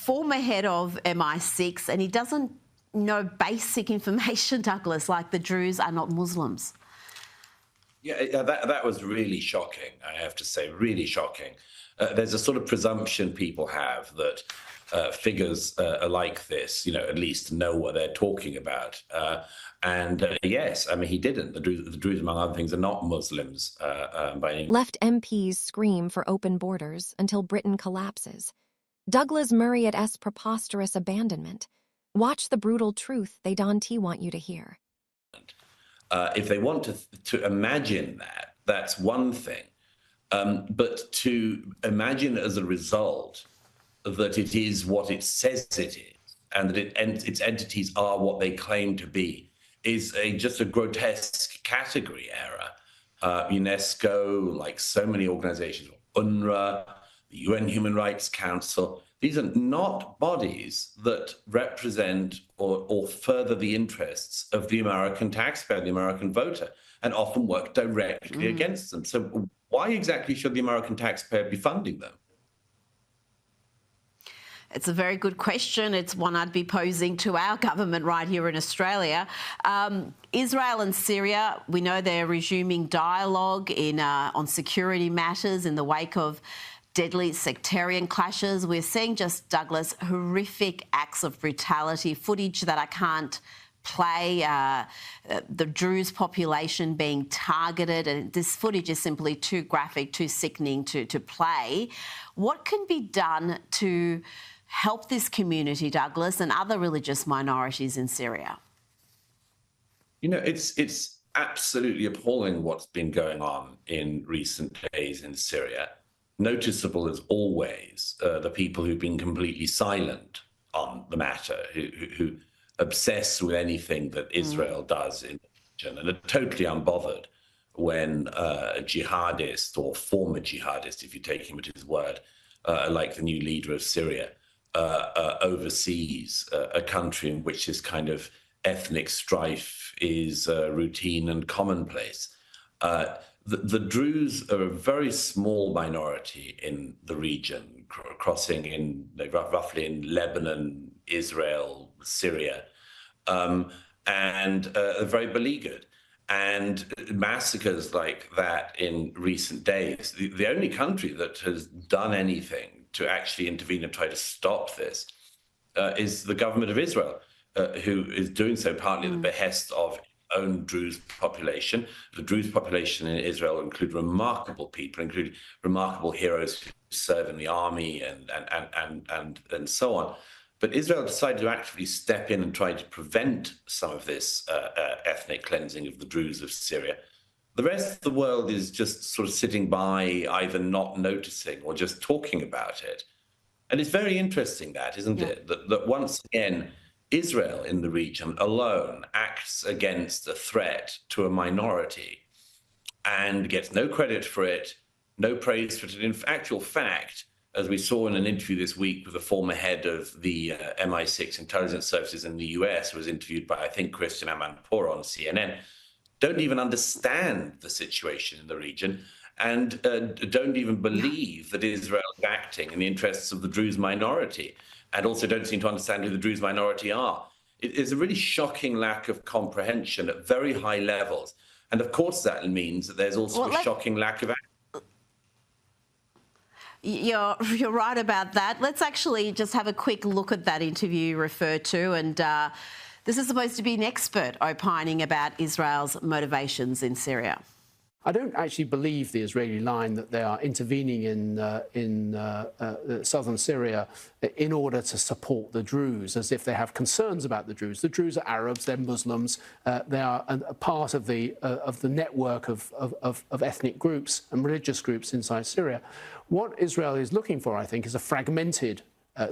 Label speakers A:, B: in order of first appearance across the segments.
A: former head of MI6, and he doesn't know basic information, Douglas, like the Druze are not Muslims.
B: Yeah, that was really shocking, I have to say, really shocking. There's a sort of presumption people have that figures like this, at least know what they're talking about. Yes, I mean, he didn't. The Druze, among other things, are not Muslims by any means.
C: Left MPs scream for open borders until Britain collapses. Douglas Murray-esque preposterous abandonment. Watch the brutal truth they Dante want you to hear.
B: If they want to imagine that, that's one thing. But to imagine as a result that it is what it says it is, and that its entities are what they claim to be, is just a grotesque category error. UNESCO, like so many organizations, UNRWA, the UN Human Rights Council, these are not bodies that represent or further the interests of the American taxpayer, the American voter, and often work directly against them. So why exactly should the American taxpayer be funding them?
A: It's a very good question. It's one I'd be posing to our government right here in Australia. Israel and Syria, we know they're resuming dialogue on security matters in the wake of deadly sectarian clashes. We're seeing, just Douglas, horrific acts of brutality, footage that I can't play, the Druze population being targeted, and this footage is simply too graphic, too sickening to play. What can be done to help this community, Douglas, and other religious minorities in Syria?
B: It's absolutely appalling what's been going on in recent days in Syria. Noticeable as always, the people who've been completely silent on the matter, who obsess with anything that Israel does in the region and are totally unbothered when a jihadist or former jihadist, if you take him at his word, like the new leader of Syria, oversees a country in which this kind of ethnic strife is routine and commonplace. The Druze are a very small minority in the region, crossing in roughly in Lebanon, Israel, Syria, and very beleaguered. And massacres like that in recent days, the only country that has done anything to actually intervene and try to stop this is the government of Israel, who is doing so partly at the behest of own Druze population. The Druze population in Israel include remarkable people, include remarkable heroes who serve in the army and so on. But Israel decided to actively step in and try to prevent some of this ethnic cleansing of the Druze of Syria. The rest of the world is just sort of sitting by, either not noticing or just talking about it. And it's very interesting that, isn't it? That once again, Israel in the region alone acts against a threat to a minority and gets no credit for it, no praise for it. In actual fact, as we saw in an interview this week with the former head of the MI6 intelligence services in the US, who was interviewed by, I think, Christian Amanpour on CNN, don't even understand the situation in the region and don't even believe that Israel is acting in the interests of the Druze minority, and also don't seem to understand who the Druze minority are. It is a really shocking lack of comprehension at very high levels. And of course, that means that there's also a shocking lack of action.
A: You're right about that. Let's actually just have a quick look at that interview you referred to. And this is supposed to be an expert opining about Israel's motivations in Syria.
D: I don't actually believe the Israeli line that they are intervening in southern Syria in order to support the Druze, as if they have concerns about the Druze. The Druze are Arabs, they're Muslims, they are a part of the network of ethnic groups and religious groups inside Syria. What Israel is looking for, I think, is a fragmented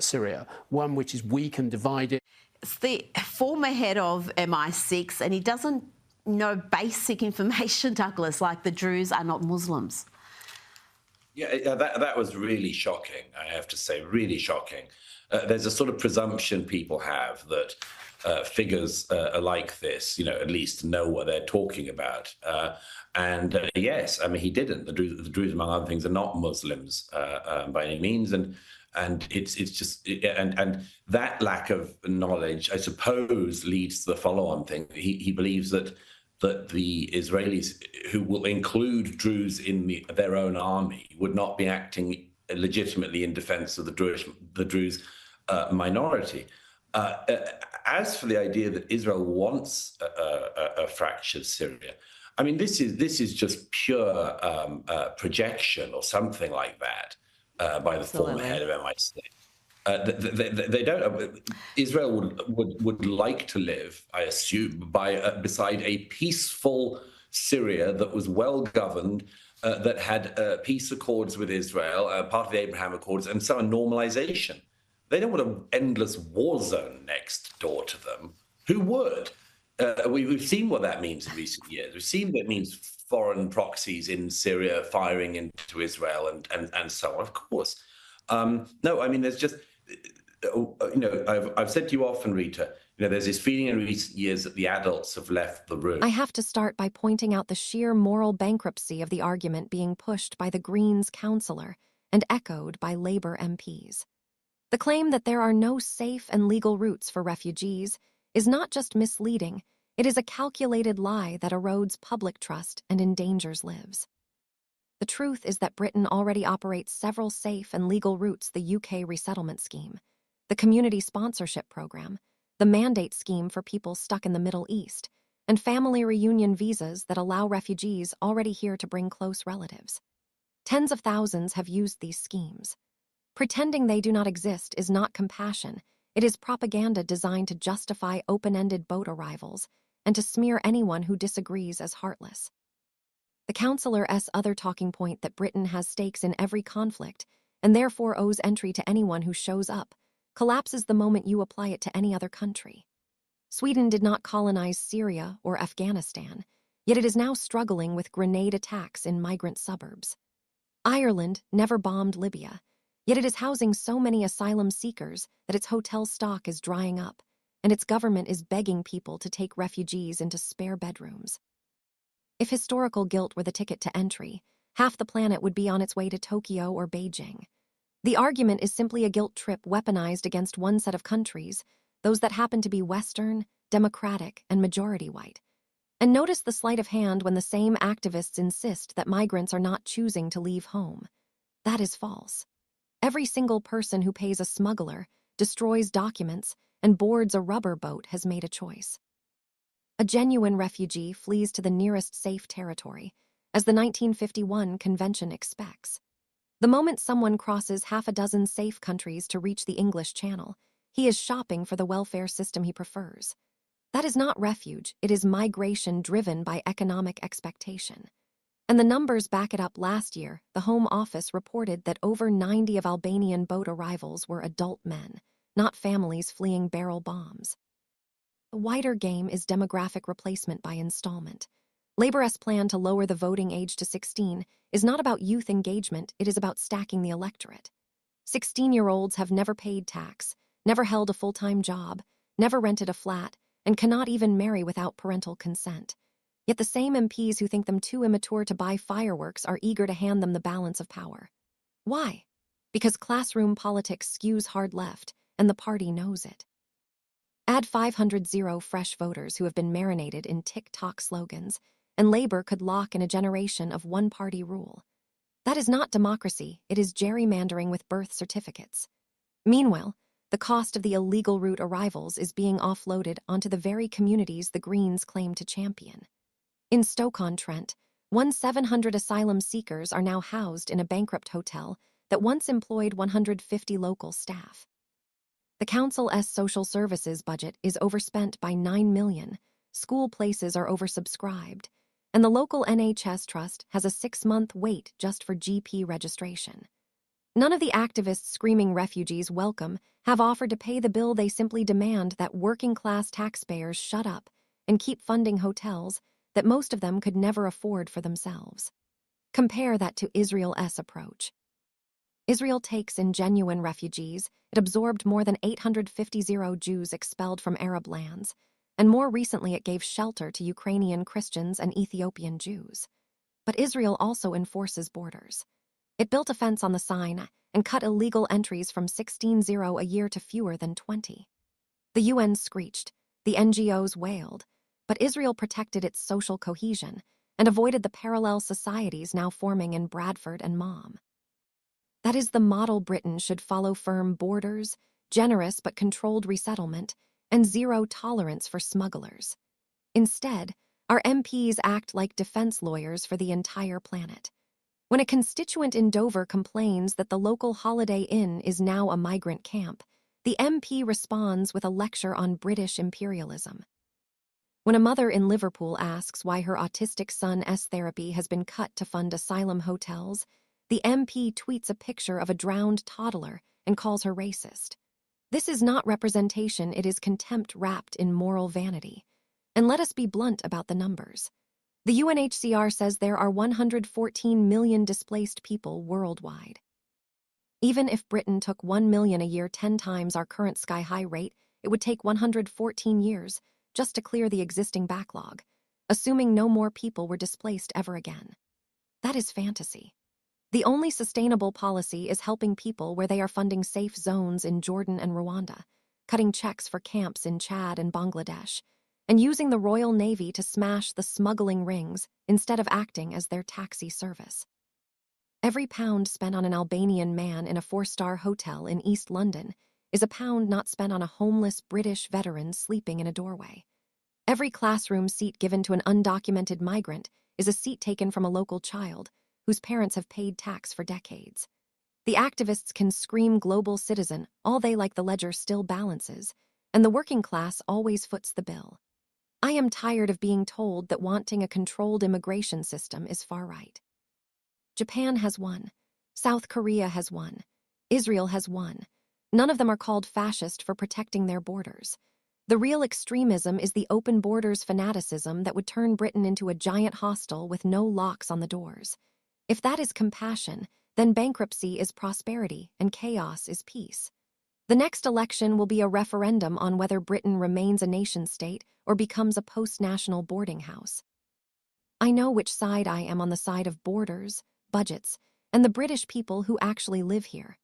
D: Syria, one which is weak and divided.
A: It's the former head of MI6, and he doesn't know basic information, Douglas, like the Druze are not Muslims.
B: Yeah, that was really shocking, I have to say, really shocking. There's a sort of presumption people have that figures like this, at least know what they're talking about. Yes, I mean, he didn't. The Druze, among other things, are not Muslims by any means. And it's just and that lack of knowledge, I suppose, leads to the follow-on thing. He believes that the Israelis, who will include Druze in their own army, would not be acting legitimately in defense of the Druze minority. As for the idea that Israel wants a fractured Syria, I mean, this is just pure projection or something like that by the former head of MI6. They don't. Israel would like to live, I assume, beside a peaceful Syria that was well governed, that had peace accords with Israel, part of the Abraham Accords, and so a normalization. They don't want an endless war zone next door to them. Who would? We've seen what that means in recent years. We've seen that it means foreign proxies in Syria firing into Israel and so on. Of course. No, I mean, there's just, I've said to you often, Rita, there's this feeling in recent years that the adults have left the room.
C: I have to start by pointing out the sheer moral bankruptcy of the argument being pushed by the Greens councillor and echoed by Labour MPs. The claim that there are no safe and legal routes for refugees is not just misleading, it is a calculated lie that erodes public trust and endangers lives. The truth is that Britain already operates several safe and legal routes: the UK resettlement scheme, the community sponsorship program, the mandate scheme for people stuck in the Middle East, and family reunion visas that allow refugees already here to bring close relatives. Tens of thousands have used these schemes. Pretending they do not exist is not compassion, it is propaganda designed to justify open-ended boat arrivals and to smear anyone who disagrees as heartless. The councillor's other talking point that Britain has stakes in every conflict and therefore owes entry to anyone who shows up collapses the moment you apply it to any other country. Sweden did not colonize Syria or Afghanistan, yet it is now struggling with grenade attacks in migrant suburbs. Ireland never bombed Libya, yet it is housing so many asylum seekers that its hotel stock is drying up, and its government is begging people to take refugees into spare bedrooms. If historical guilt were the ticket to entry, half the planet would be on its way to Tokyo or Beijing. The argument is simply a guilt trip weaponized against one set of countries, those that happen to be Western, democratic, and majority white. And notice the sleight of hand when the same activists insist that migrants are not choosing to leave home. That is false. Every single person who pays a smuggler, destroys documents, and boards a rubber boat has made a choice. A genuine refugee flees to the nearest safe territory, as the 1951 Convention expects. The moment someone crosses half a dozen safe countries to reach the English Channel, he is shopping for the welfare system he prefers. That is not refuge, it is migration driven by economic expectation. And the numbers back it up. Last year, the Home Office reported that over 90 of Albanian boat arrivals were adult men, not families fleeing barrel bombs. The wider game is demographic replacement by installment. Labour's plan to lower the voting age to 16 is not about youth engagement, it is about stacking the electorate. 16-year-olds have never paid tax, never held a full-time job, never rented a flat, and cannot even marry without parental consent. Yet the same MPs who think them too immature to buy fireworks are eager to hand them the balance of power. Why? Because classroom politics skews hard left, and the party knows it. Add 500 fresh voters who have been marinated in TikTok slogans, and Labour could lock in a generation of one-party rule. That is not democracy, it is gerrymandering with birth certificates. Meanwhile, the cost of the illegal route arrivals is being offloaded onto the very communities the Greens claim to champion. In Stoke-on-Trent, 700 asylum seekers are now housed in a bankrupt hotel that once employed 150 local staff. The council's social services budget is overspent by $9 million, school places are oversubscribed, and the local NHS trust has a 6-month wait just for GP registration. None of the activists screaming refugees welcome have offered to pay the bill. They simply demand that working-class taxpayers shut up and keep funding hotels that most of them could never afford for themselves. Compare that to Israel's approach. Israel takes in genuine refugees. It absorbed more than 850 Jews expelled from Arab lands, and more recently it gave shelter to Ukrainian Christians and Ethiopian Jews. But Israel also enforces borders. It built a fence on the sign and cut illegal entries from 16,000 a year to fewer than 20. The UN screeched, the NGOs wailed, but Israel protected its social cohesion and avoided the parallel societies now forming in Bradford and Mom. That is the model Britain should follow: firm borders, generous but controlled resettlement, and zero tolerance for smugglers. Instead, our MPs act like defense lawyers for the entire planet. When a constituent in Dover complains that the local Holiday Inn is now a migrant camp, the MP responds with a lecture on British imperialism. When a mother in Liverpool asks why her autistic son's therapy has been cut to fund asylum hotels, the MP tweets a picture of a drowned toddler and calls her racist. This is not representation, it is contempt wrapped in moral vanity. And let us be blunt about the numbers. The UNHCR says there are 114 million displaced people worldwide. Even if Britain took 1 million a year, 10 times our current sky-high rate, it would take 114 years just to clear the existing backlog, assuming no more people were displaced ever again. That is fantasy. The only sustainable policy is helping people where they are funding safe zones in Jordan and Rwanda, cutting checks for camps in Chad and Bangladesh, and using the Royal Navy to smash the smuggling rings instead of acting as their taxi service. Every pound spent on an Albanian man in a 4-star hotel in East London is a pound not spent on a homeless British veteran sleeping in a doorway. Every classroom seat given to an undocumented migrant is a seat taken from a local child whose parents have paid tax for decades. The activists can scream global citizen all they like, the ledger still balances, and the working class always foots the bill. I am tired of being told that wanting a controlled immigration system is far right. Japan has won. South Korea has won. Israel has won. None of them are called fascist for protecting their borders. The real extremism is the open borders fanaticism that would turn Britain into a giant hostel with no locks on the doors. If that is compassion, then bankruptcy is prosperity and chaos is peace. The next election will be a referendum on whether Britain remains a nation-state or becomes a post-national boarding house. I know which side I am: on the side of borders, budgets, and the British people who actually live here.